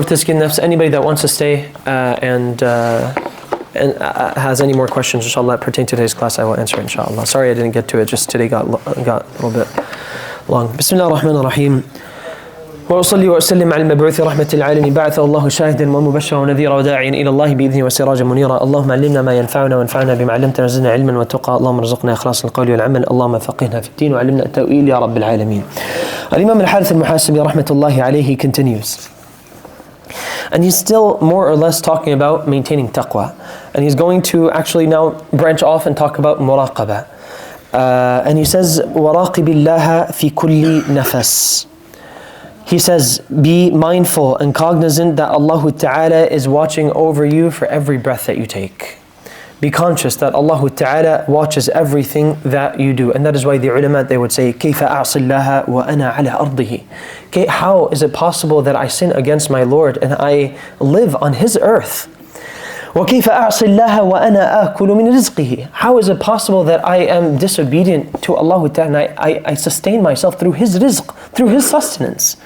Tiskin nafs, anybody that wants to stay and has any more questions, inshallah, pertain to today's class, I will answer, inshallah. Sorry I didn't get to it, just today got a little bit long. Bismillah ar-Rahman ar-Rahim. وأصلي وأسلم على المبعوث رحمة العالمين بعثه الله شاهدا ومبشرا ونذيرا وداعيا إلى الله بإذنه وسراجا منيرا اللهم علمنا ما ينفعنا وانفعنا بما علمتنا وزدنا علما وتقى اللهم ارزقنا إخلاص القول والعمل اللهم فقهنا في الدين وعلمنا التأويل يا رب العالمين. Al-Imam al-Harith al-Muhasibi rahmatullahi alayhi, he continues. And he's still more or less talking about maintaining taqwa. And he's going to actually now branch off and talk about muraqabah. And he says, وَرَاقِبِ اللَّهَ فِي كُلِّ نَفَسٍ. He says, be mindful and cognizant that Allah Ta'ala is watching over you for every breath that you take. Be conscious that Allah Ta'ala watches everything that you do. And that is why the ulama, they would say, كَيْفَ أَعْصِ اللَّهَ وَأَنَا عَلَىٰ أَرْضِهِ. How is it possible that I sin against my Lord and I live on His earth? وَكَيْفَ أَعْصِ اللَّهَ وَأَنَا آكُلُ مِنْ رِزْقِهِ. How is it possible that I am disobedient to Allah Ta'ala and I sustain myself through His rizq, through His sustenance?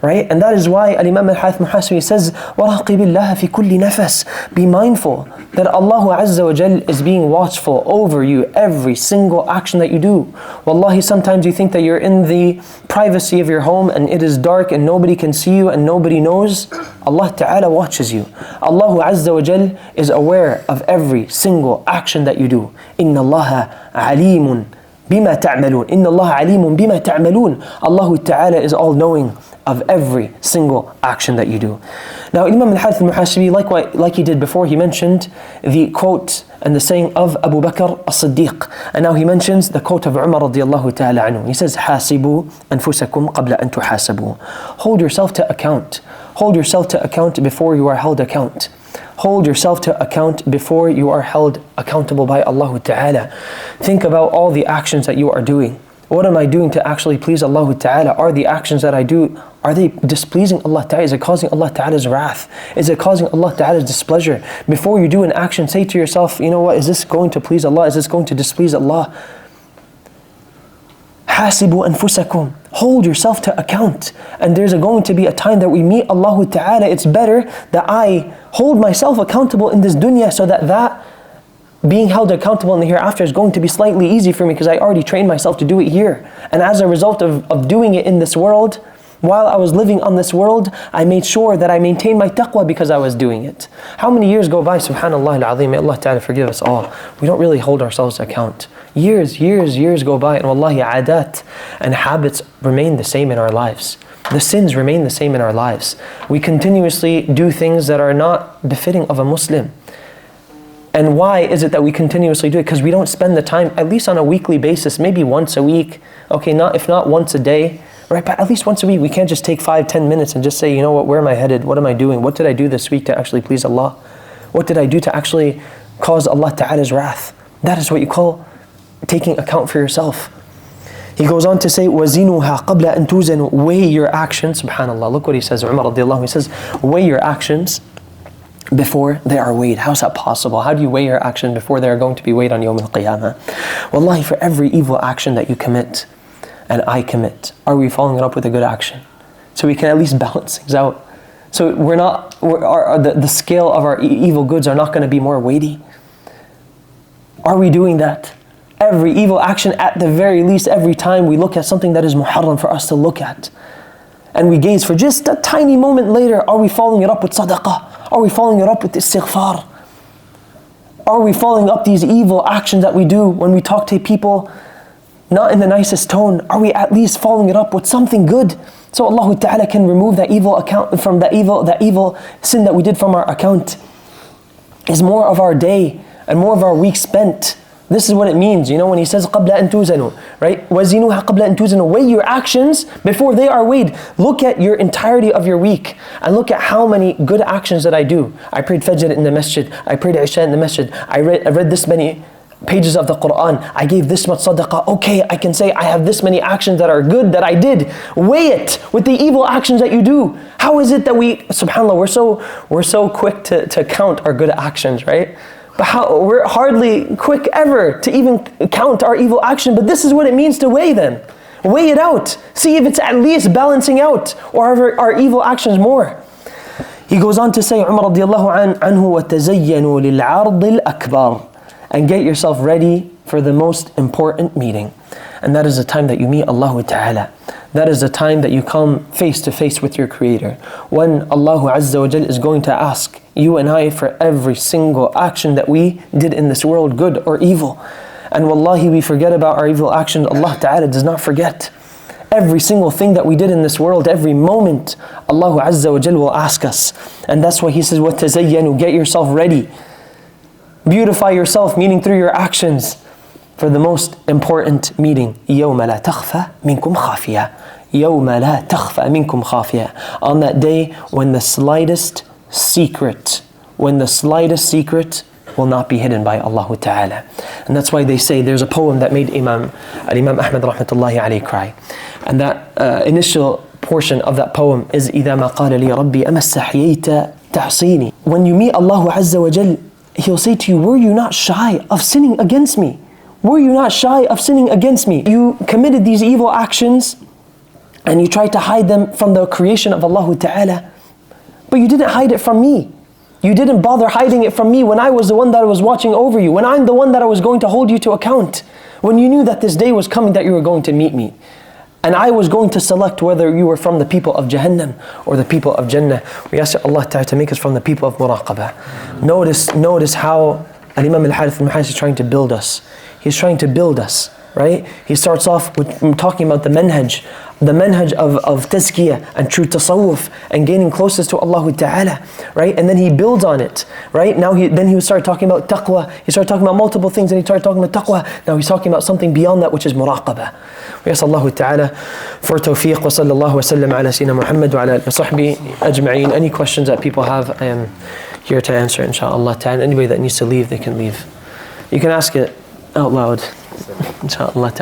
Right? And that is why Al-Imam al-Harith al-Muhasibi says, وَرَاقِبِ اللَّهَ فِي كُلِّ نَفَسٍ. Be mindful that Allah Azza wa Jal is being watchful over you every single action that you do. Wallahi, sometimes you think that you're in the privacy of your home and it is dark and nobody can see you and nobody knows. Allah Ta'ala watches you. Allah Azza wa Jal is aware of every single action that you do. إِنَّ اللَّهَ عَلِيمٌ بِمَا تَعْمَلُونَ. إِنَّ اللَّهَ عَلِيمٌ بِمَا تَعْمَلُونَ. Allah Ta'ala is all knowing of every single action that you do. Now Imam al-Harith al-Muhasibi, like he did before, he mentioned the quote and the saying of Abu Bakr as-Siddiq. And now he mentions the quote of Umar radiyallahu ta'ala anhu. He says, حَاسِبُوا أَنفُسَكُمْ قَبْلَ أَن تُحَاسَبُوا. Hold yourself to account. Hold yourself to account before you are held account. Hold yourself to account before you are held accountable by Allah Ta'ala. Think about all the actions that you are doing. What am I doing to actually please Allah Ta'ala? Are the actions that I do, are they displeasing Allah Ta'ala? Is it causing Allah Ta'ala's wrath? Is it causing Allah Ta'ala's displeasure? Before you do an action, say to yourself, you know what, is this going to please Allah? Is this going to displease Allah? حَاسِبُوا أَنفُسَكُمْ. Hold yourself to account. And there's going to be a time that we meet Allah Ta'ala. It's better that I hold myself accountable in this dunya so that being held accountable in the hereafter is going to be slightly easy for me because I already trained myself to do it here. And as a result of doing it in this world, while I was living on this world, I made sure that I maintained my taqwa because I was doing it. How many years go by, subhanallah al-azim, may Allah Ta'ala forgive us all. We don't really hold ourselves to account. Years go by and wallahi adat and habits remain the same in our lives. The sins remain the same in our lives. We continuously do things that are not befitting of a Muslim. And why is it that we continuously do it? Because we don't spend the time, at least on a weekly basis, maybe once a week, okay, if not once a day, right? But at least once a week, we can't just take 5-10 minutes and just say, you know what, where am I headed? What am I doing? What did I do this week to actually please Allah? What did I do to actually cause Allah Ta'ala's wrath? That is what you call taking account for yourself. He goes on to say, وَزِنُوهَا قَبْلَ أَن تُوزَنُوا. Weigh your actions, subhanAllah. Look what he says, Umar radiallahu anhu, he says, weigh your actions before they are weighed. How is that possible? How do you weigh your action before they are going to be weighed on Yawm al-Qiyamah? Wallahi, for every evil action that you commit and I commit, are we following it up with a good action? So we can at least balance things out. So the scale of our evil goods are not going to be more weighty. Are we doing that? Every evil action, at the very least, every time we look at something that is muharram for us to look at, and we gaze for just a tiny moment later, are we following it up with sadaqah? Are we following it up with istighfar? Are we following up these evil actions that we do when we talk to people, not in the nicest tone? Are we at least following it up with something good? So Allah Ta'ala can remove that evil account from that evil sin that we did from our account. Is more of our day and more of our week spent. This is what it means, you know, when he says قَبْلَ أَن تُوزَنُوا, right? وَزِنُوهَا قَبْلَ أَن تُوزَنُوا. Weigh your actions before they are weighed. Look at your entirety of your week and look at how many good actions that I do. I prayed Fajr in the masjid. I prayed Isha in the masjid. I read this many pages of the Quran. I gave this much sadaqah. Okay, I can say I have this many actions that are good that I did. Weigh it with the evil actions that you do. How is it that subhanAllah, we're so quick to count our good actions, right? But we're hardly quick ever to even count our evil action. But this is what it means to weigh them. Weigh it out. See if it's at least balancing out, or are our evil actions more. He goes on to say, Umar radiallahu anhu, وَتَزَيَّنُوا لِلْعَرْضِ الْأَكْبَرِ, and get yourself ready for the most important meeting. And that is the time that you meet Allah Ta'ala. That is the time that you come face to face with your Creator. When Allah Azza wa Jal is going to ask you and I for every single action that we did in this world, good or evil. And wallahi, we forget about our evil actions. Allah Ta'ala does not forget. Every single thing that we did in this world, every moment, Allah Azza wa Jal will ask us. And that's why He says, وَتَزَيَّنُوا, get yourself ready. Beautify yourself, meaning through your actions, for the most important meeting. يَوْمَ لَا تَخْفَى مِنْكُمْ خَافِيَةٌ يَوْمَ لَا تَخْفَى مِنْكُمْ خَافِيَةٌ. On that day when the slightest secret will not be hidden by Allah Ta'ala. And that's why they say, there's a poem that made Imam Ahmad rahmatullahi alayhi cry. And that initial portion of that poem is إِذَا مَا قَالَ لِي رَبِّي أَمَا اسْتَحْيَيْتَ تَعْصِينِي. When you meet Allah Azza wa Jal, He'll say to you, were you not shy of sinning against me? Were you not shy of sinning against me? You committed these evil actions and you tried to hide them from the creation of Allah Ta'ala, but you didn't hide it from me. You didn't bother hiding it from me when I was the one that was watching over you, when I'm the one that I was going to hold you to account, when you knew that this day was coming that you were going to meet me. And I was going to select whether you were from the people of Jahannam or the people of Jannah. We ask Allah Ta'ala to make us from the people of Muraqabah. Notice how Imam al-Harith al-Muhayyis is trying to build us. He's trying to build us, right? He starts off with talking about the manhaj of tazkiyah and true tasawwuf and gaining closest to Allah Ta'ala, right? And then he builds on it, right? Then he started talking about taqwa. He started talking about multiple things and he started talking about taqwa. Now he's talking about something beyond that, which is muraqabah. We ask Allah Ta'ala for tawfiq. Wa sallallahu wa sallam ala sayyidina Muhammad wa ala alihi wa sahbihi ajma'een. Any questions that people have, I am here to answer, inshaAllah ta'ala. Anybody that needs to leave, they can leave. You can ask it out loud, inshaAllah ta'ala.